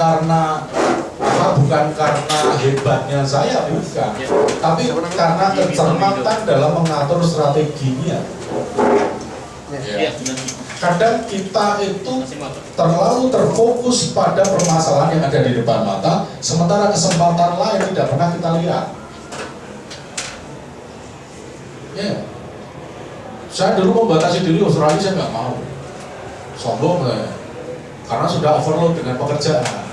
karena bukan karena hebatnya saya, bukan, tapi karena kecermatan dalam mengatur strateginya. Ya. Kadang kita itu terlalu terfokus pada permasalahan yang ada di depan mata, sementara kesempatan lain tidak pernah kita lihat. Ya. Saya dulu membatasi diri Australia, saya nggak mau, sombong saya, karena sudah overload dengan pekerjaan.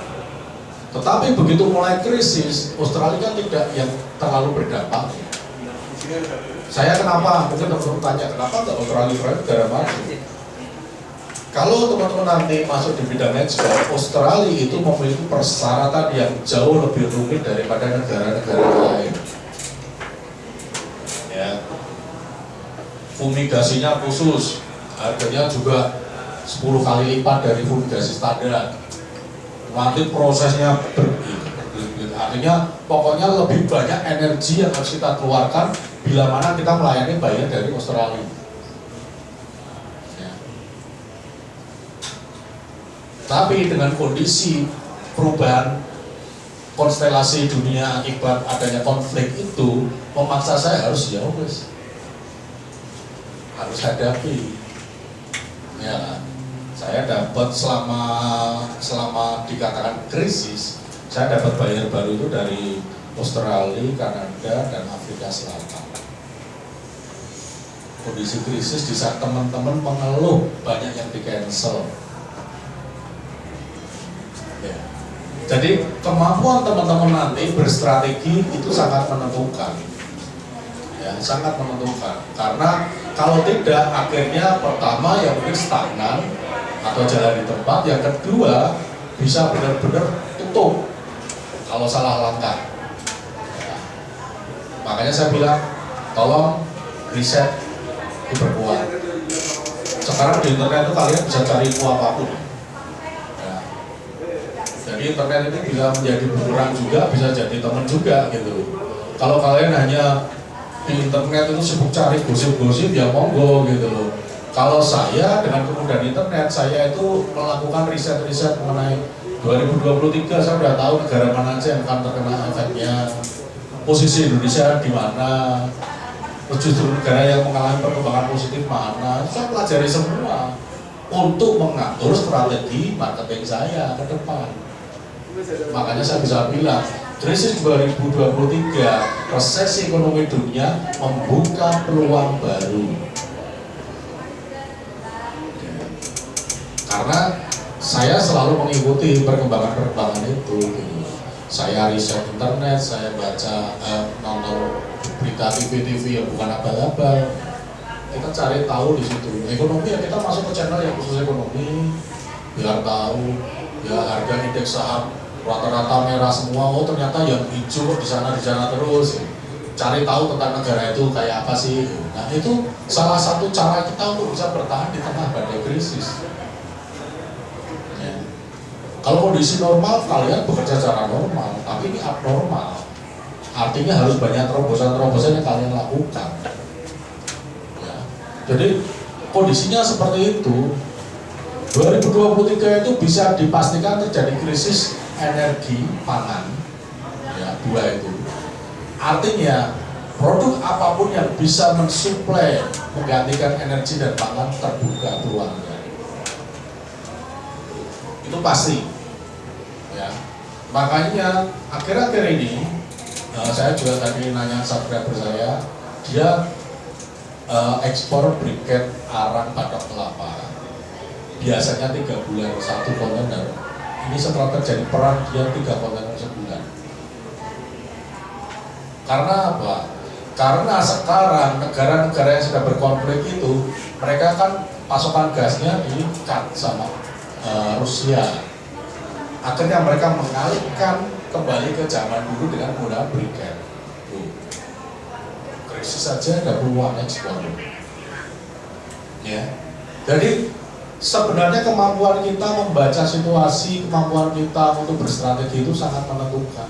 Tetapi begitu mulai krisis, Australia kan tidak yang terlalu berdampak. Saya kenapa? Mungkin teman-teman tanya, kenapa nggak Australia negara maju? Kalau teman-teman nanti masuk di bidang ekspor, Australia itu memiliki persyaratan yang jauh lebih rumit daripada negara-negara lain. Ya. Fumigasinya khusus, harganya juga 10 kali lipat dari fumigasi standar. Nanti prosesnya artinya pokoknya lebih banyak energi yang harus kita keluarkan bila mana kita melayani buyer dari Australia. Ya. Tapi dengan kondisi perubahan konstelasi dunia akibat adanya konflik itu memaksa saya harus harus hadapi. Ya, saya dapat selama dikatakan krisis, saya dapat buyer baru itu dari Australia, Kanada, dan Afrika Selatan. Kondisi krisis di saat teman-teman mengeluh banyak yang di cancel. Ya. Jadi kemampuan teman-teman nanti berstrategi itu sangat menentukan. Ya, sangat menentukan. Karena kalau tidak, akhirnya pertama yang mungkin stagnan atau jalan di tempat, yang kedua bisa benar-benar tutup kalau salah langkah. Ya. Makanya saya bilang, tolong riset diperkuat. Sekarang di internet itu kalian bisa cari info apapun. Ya. Jadi internet itu bisa menjadi bumerang juga, bisa jadi teman juga gitu. Kalau kalian hanya di internet itu sibuk cari gosip-gosip, ya monggo gitu loh. Kalau saya dengan kemudahan internet, saya itu melakukan riset-riset mengenai 2023, saya sudah tahu negara mana aja yang akan terkena efeknya, posisi Indonesia di mana, justru negara yang mengalami perkembangan positif mana, saya pelajari semua untuk mengatur strategi marketing saya ke depan. Makanya saya bisa bilang, krisis 2023, resesi ekonomi dunia membuka peluang baru. Karena saya selalu mengikuti perkembangan-perkembangan itu. Saya riset internet, saya baca, nonton berita TV yang bukan abal-abal. Kita cari tahu di situ. Ekonomi ya kita masuk ke channel yang khusus ekonomi, biar tahu ya harga indeks saham rata-rata merah semua, oh ternyata yang hijau di sana terus. Cari tahu tentang negara itu kayak apa sih. Nah itu salah satu cara kita untuk bisa bertahan di tengah badai krisis. Ya. Kalau kondisi normal, kalian bekerja secara normal, tapi ini abnormal. Artinya harus banyak terobosan-terobosan yang kalian lakukan. Ya. Jadi kondisinya seperti itu. 2023 itu bisa dipastikan terjadi krisis energi pangan, ya, dua itu. Artinya produk apapun yang bisa mensuplai menggantikan energi dan pangan terbuka peluangnya. Itu pasti. Ya. Makanya akhir-akhir ini saya juga tadi nanya subscriber saya, dia ekspor briket arang batok kelapa. Biasanya 3 bulan 1 kontainer. Ini setelah terjadi perang dia 3 kontainer sebulan. Karena apa? Karena sekarang negara-negara yang sudah berkonflik itu, mereka kan pasokan gasnya di-cut sama Rusia. Akhirnya mereka mengalihkan kembali ke zaman dulu dengan menggunakan briket. Krisis saja ada peluang ekspor. Ya. Jadi sebenarnya kemampuan kita membaca situasi, kemampuan kita untuk berstrategi itu sangat menentukan.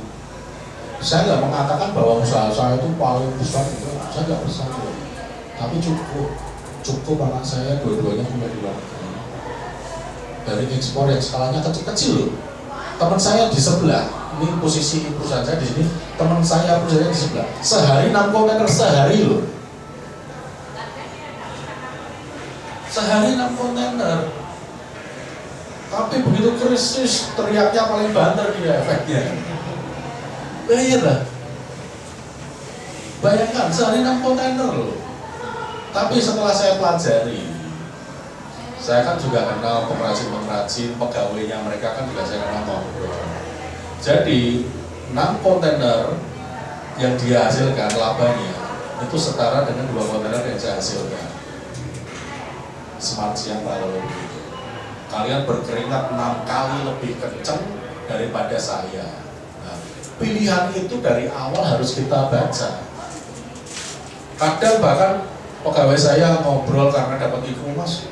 Saya nggak mengatakan bahwa usaha saya itu paling besar, saya nggak besar, tapi cukup anak saya dua-duanya punya di luar negeri. Dari ekspor yang skalanya kecil-kecil loh, teman saya di sebelah, ini posisi perusahaan saya di sini, teman saya perusahaannya di sebelah, sehari 6 kontainer sehari loh, sehari 6 kontainer. Tapi begitu krisis teriaknya paling banter dia efeknya. Bayar lah. Bayangkan sehari 6 kontainer loh. Tapi setelah saya pelajari, saya kan juga kenal pengrajin-pengrajin, pegawainya mereka kan juga saya kenal ngobrol. Jadi 6 kontainer yang dia hasilkan labanya itu setara dengan 2 kontainer yang saya hasilkan. Smart siang lalu. Kalian berkeringat 6 kali lebih kencang daripada saya. Nah, pilihan itu dari awal harus kita baca. Kadang bahkan pegawai saya ngobrol karena dapat info, Mas,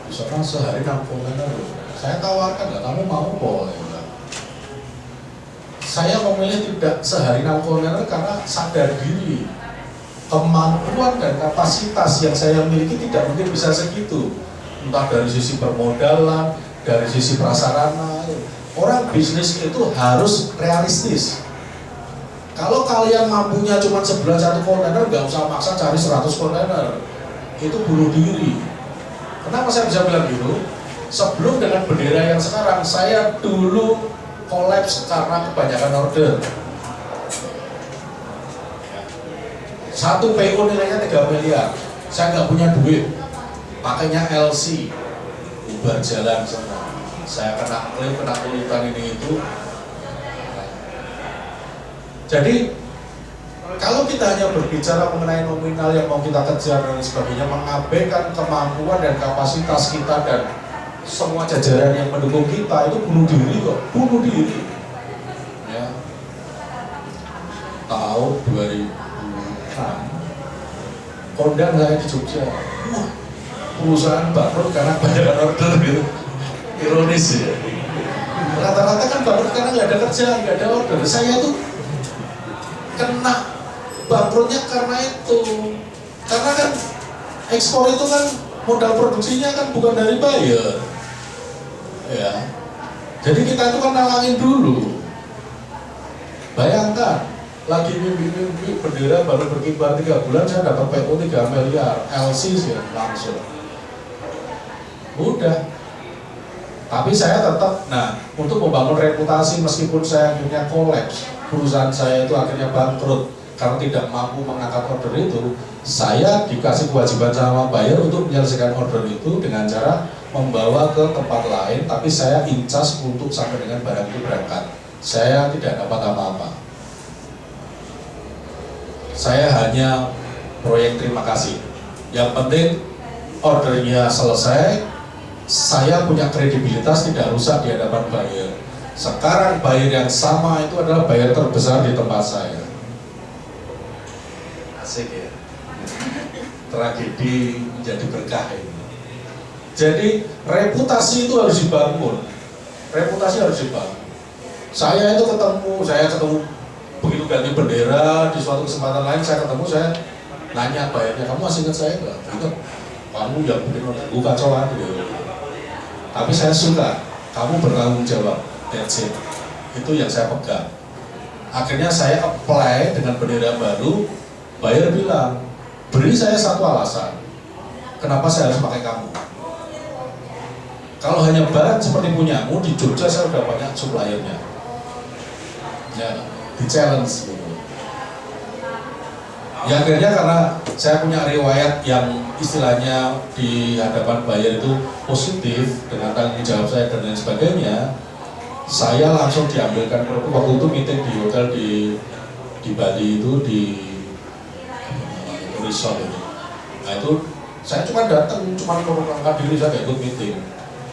di sana sehari 6 kontainer loh. Saya tawarkan, nggak, kamu mau boleh enggak? Saya memilih tidak sehari 6 kontainer karena sadar diri kemampuan dan kapasitas yang saya miliki tidak mungkin bisa segitu. Entah dari sisi permodalan, dari sisi prasarana. Orang bisnis itu harus realistis. Kalau kalian mampunya cuma sebulan 1 kontainer, nggak usah maksa cari 100 kontainer. Itu bunuh diri. Kenapa saya bisa bilang gitu? Sebelum dengan bendera yang sekarang, saya dulu kolaps karena kebanyakan order. 1 PO nilainya 3 miliar. Saya nggak punya duit. Pakainya LC, bubar jalan semua. Saya kena klaim, kena kulitan ini itu. Jadi kalau kita hanya berbicara mengenai nominal yang mau kita kejar dan sebagainya, mengabaikan kemampuan dan kapasitas kita dan semua jajaran yang mendukung kita, itu bunuh diri kok, bunuh diri. Ya. Tahun 2006, kondang saya di Jogja. Perusahaan bangkrut karena banyak order gitu, ironis ya. Rata-rata kan bangkrut karena nggak ada kerjaan, nggak ada order. Saya tuh kena bangkrutnya karena itu, karena kan ekspor itu kan modal produksinya kan bukan dari buyer, ya. Jadi kita itu kan nalangin dulu. Bayangkan, lagi mimpi-mimpi bendera baru berkibar 3 bulan, saya dapat PO 3 miliar, LC sih langsung. Udah, tapi saya tetap, untuk membangun reputasi meskipun saya akhirnya kolaps, perusahaan saya itu akhirnya bangkrut karena tidak mampu mengangkat order itu, saya dikasih kewajiban sama buyer untuk menyelesaikan order itu dengan cara membawa ke tempat lain, tapi saya incas untuk sampai dengan barang itu berangkat. Saya tidak dapat apa-apa. Saya hanya proyek terima kasih. Yang penting ordernya selesai, saya punya kredibilitas, tidak rusak di hadapan buyer. Sekarang buyer yang sama itu adalah buyer terbesar di tempat saya. Asik ya. Tragedi menjadi berkah ini. Jadi reputasi itu harus dibangun. Reputasi harus dibangun. Saya ketemu begitu ganti bendera di suatu kesempatan lain, saya nanya buyernya, kamu masih ingat saya nggak? Ingat, kamu yang bikin order, gue kacau aja. Tapi saya suka, kamu bertanggung jawab, that's it. Itu yang saya pegang. Akhirnya saya apply dengan bendera baru, buyer bilang, beri saya 1 alasan, kenapa saya harus pakai kamu. Kalau hanya barang seperti punyamu, di Jogja saya udah banyak suppliernya. Ya, di challenge gitu. Ya akhirnya karena saya punya riwayat yang istilahnya di hadapan buyer itu positif dengan tanggung jawab saya dan lain sebagainya, saya langsung diambilkan waktu itu meeting di hotel di Bali itu di resort itu. Nah itu saya cuma datang, cuma mengangkat diri, saya ikut meeting.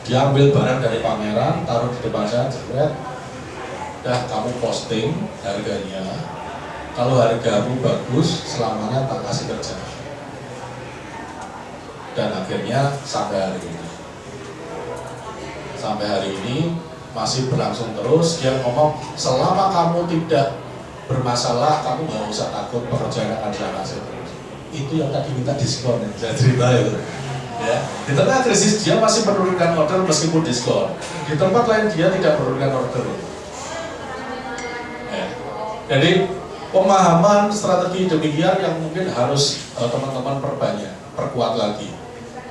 Dia ambil barang dari pameran, taruh di depan saya, jebret. Dah kamu posting harganya. Kalau hargamu bagus, selamanya tak kasih kerja. Dan akhirnya sampai hari ini masih berlangsung terus. Dia ngomong, selama kamu tidak bermasalah, kamu nggak usah takut, pekerjaan akan saya kasih terus. Itu yang tadi minta diskon, saya cerita itu. Ya, di tengah krisis dia masih menurunkan order meskipun diskon. Di tempat lain dia tidak menurunkan order. Jadi pemahaman strategi demikian yang mungkin harus teman-teman perkuat lagi.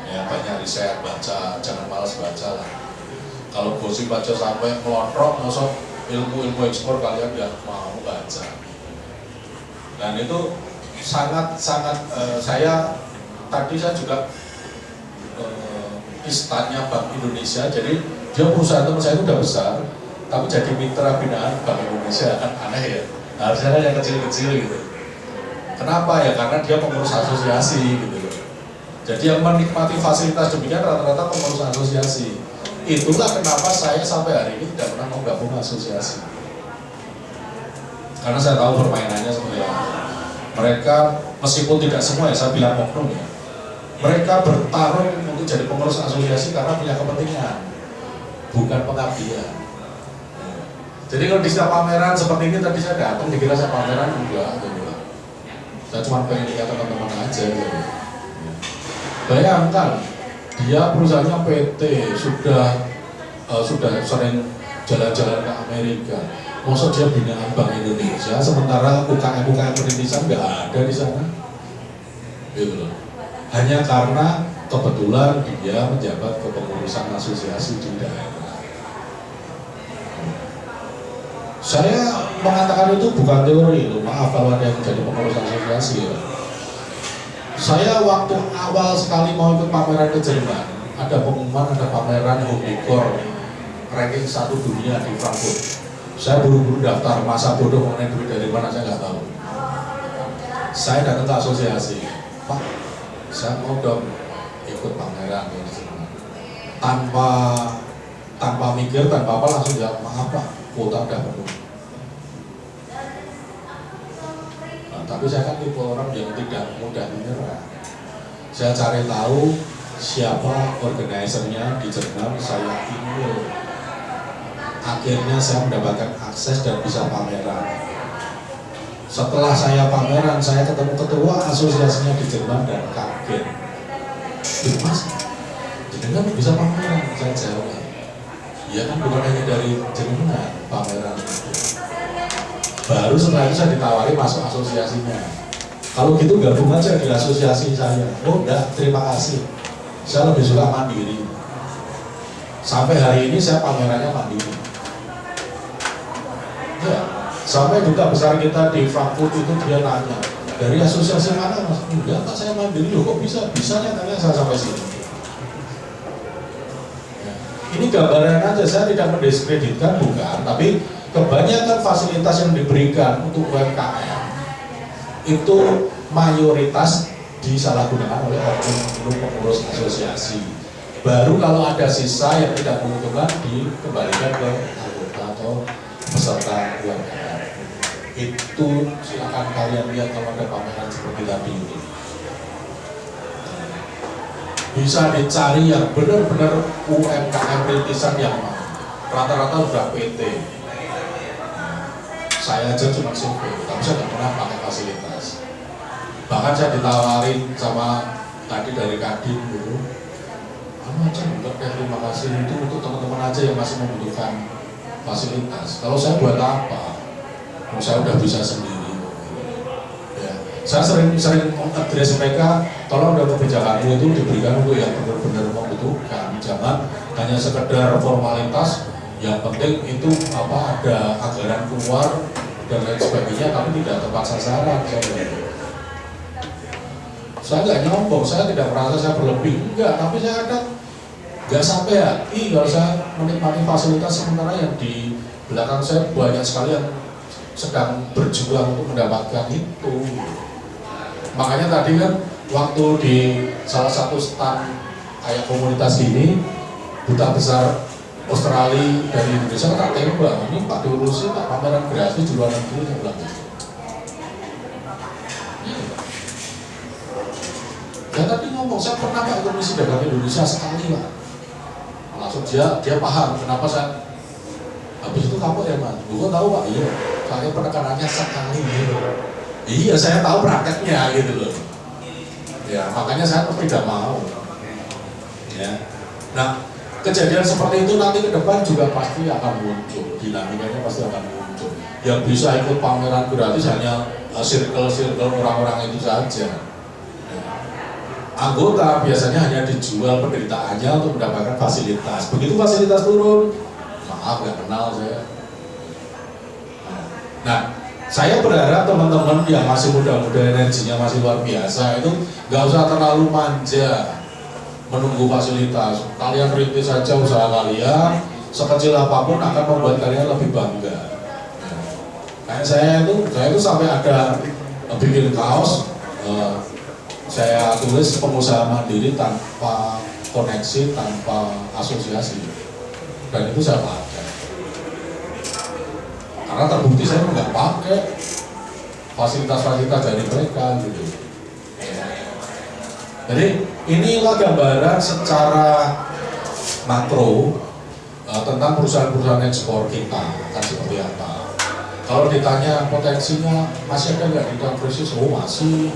Ya, banyak riset, baca, jangan malas baca lah. Kalau gosip baca sampai melontrok, masuk ilmu ekspor kalian nggak mau baca. Dan itu sangat saya tadi saya juga istannya Bank Indonesia, jadi dia perusahaan teman saya itu udah besar, tapi jadi mitra binaan Bank Indonesia, kan aneh ya. Harusnya kan yang kecil-kecil gitu. Kenapa ya? Karena dia pengurus asosiasi gitu loh. Jadi yang menikmati fasilitas demikian rata-rata pengurus asosiasi. Itulah kenapa saya sampai hari ini tidak pernah mau gabung asosiasi. Karena saya tahu permainannya seperti apa. Mereka meskipun tidak semua ya, saya bilang oknum ya. Mereka bertarung untuk jadi pengurus asosiasi karena punya kepentingan, bukan pengabdian. Jadi kalau di setiap pameran seperti ini tadi saya datang dikira saya pameran enggak gitu. Saya cuma pengen lihat teman-teman aja gitu. Bayangkan dia perusahaannya PT sudah sering jalan-jalan ke Amerika. Maksud dia binaan Bank Indonesia sementara UKM perintisan nggak ada di sana. Gitu loh. Hanya karena kebetulan dia menjabat kepengurusan asosiasi di daerah. Saya mengatakan itu bukan teori loh, maaf kalau ada yang menjadi pengurus asosiasi ya. Saya waktu awal sekali mau ikut pameran ke Jerman, ada pengumuman ada pameran home decor ranking 1 dunia di Frankfurt. Saya buru-buru daftar, masa bodoh mengenai duit dari mana saya nggak tahu. Saya datang ke asosiasi, Pak, saya mau dong ikut pameran di Jerman. Tanpa mikir, tanpa apa langsung jawab, maaf Pak, kuota udah penuh. Nah, tapi saya kan tipe orang yang tidak mudah menyerah. Saya cari tahu siapa organisernya di Jerman, saya email. Akhirnya saya mendapatkan akses dan bisa pameran. Setelah saya pameran, saya ketemu ketua asosiasinya di Jerman dan kaget. Mas, Jerman bisa pameran? Saya jawab. Ya kan bukan hanya dari Jerman pameran itu. Baru setelah itu saya ditawari masuk asosiasinya. Kalau gitu gabung aja di asosiasi saya. Oh enggak, terima kasih. Saya lebih suka mandiri. Sampai hari ini saya pamerannya mandiri. Ya, sampai duta besar kita di Frankfurt itu dia nanya, dari asosiasi mana Mas? Enggak Pak, saya mandiri. Loh kok bisa? Bisanya tanya saya sampai sini. Ini gambaran aja, saya tidak mendiskreditkan, bukan, tapi kebanyakan fasilitas yang diberikan untuk UMKM itu mayoritas disalahgunakan oleh oknum pengurus asosiasi. Baru kalau ada sisa yang tidak menguntungkan dikembalikan ke anggota atau peserta UMKM. Itu silakan kalian lihat kalau ada pameran seperti tadi ini. Bisa dicari yang benar-benar UMKM rintisan yang rata-rata sudah PT. Saya aja cuma survei, tapi saya tidak pernah pakai fasilitas. Bahkan saya ditawarin sama tadi dari Kadin dulu, aja enggak deh, terima kasih itu untuk teman-teman aja yang masih membutuhkan fasilitas. Kalau saya buat apa? Saya udah bisa sendiri. Saya sering address mereka, tolong dong kebijakanmu itu diberikan untuk yang benar-benar membutuhkan, jangan hanya sekedar formalitas. Yang penting itu ada anggaran keluar dan lain sebagainya, tapi tidak tepat sasaran. Saya nggak nyombong, saya tidak merasa saya berlebih, enggak, tapi saya kadang nggak sampai hati kalau saya menikmati fasilitas sementara yang di belakang saya banyak sekali yang sedang berjuang untuk mendapatkan itu. Makanya tadi kan waktu di salah satu stand kayak komunitas gini, duta besar Australia dari Indonesia kan tak tembak, ini Pak diurusin Pak pameran gratis di luar negeri, saya bilang gitu. Ya tadi ngomong, saya pernah Pak Komisi Dagang Indonesia sekali Pak. Langsung dia paham kenapa saya habis itu kamu ya Mas, bukan tahu Pak, iya saya penekanannya sekali gitu. Iya, saya tahu prakteknya gitu loh. Ya, makanya saya tidak mau. Ya. Nah, kejadian seperti itu nanti ke depan juga pasti akan muncul, dinamikanya pasti akan muncul. Yang bisa ikut pameran gratis hanya circle-circle orang-orang itu saja. Anggota biasanya hanya dijual penderitaannya untuk mendapatkan fasilitas. Begitu fasilitas turun, maaf nggak kenal saya. Nah, saya berharap teman-teman yang masih muda-muda, energinya masih luar biasa itu nggak usah terlalu manja menunggu fasilitas. Kalian rintis saja usaha kalian, sekecil apapun akan membuat kalian lebih bangga. Kayak saya itu sampai ada bikin kaos. Saya tulis pengusaha mandiri tanpa koneksi, tanpa asosiasi, dan itu saya pakai karena terbukti saya nggak pakai fasilitas-fasilitas dari mereka gitu. Jadi inilah gambaran secara makro tentang perusahaan-perusahaan ekspor kita akan seperti apa. Kalau ditanya potensinya masih ada nggak di krisis? Oh masih.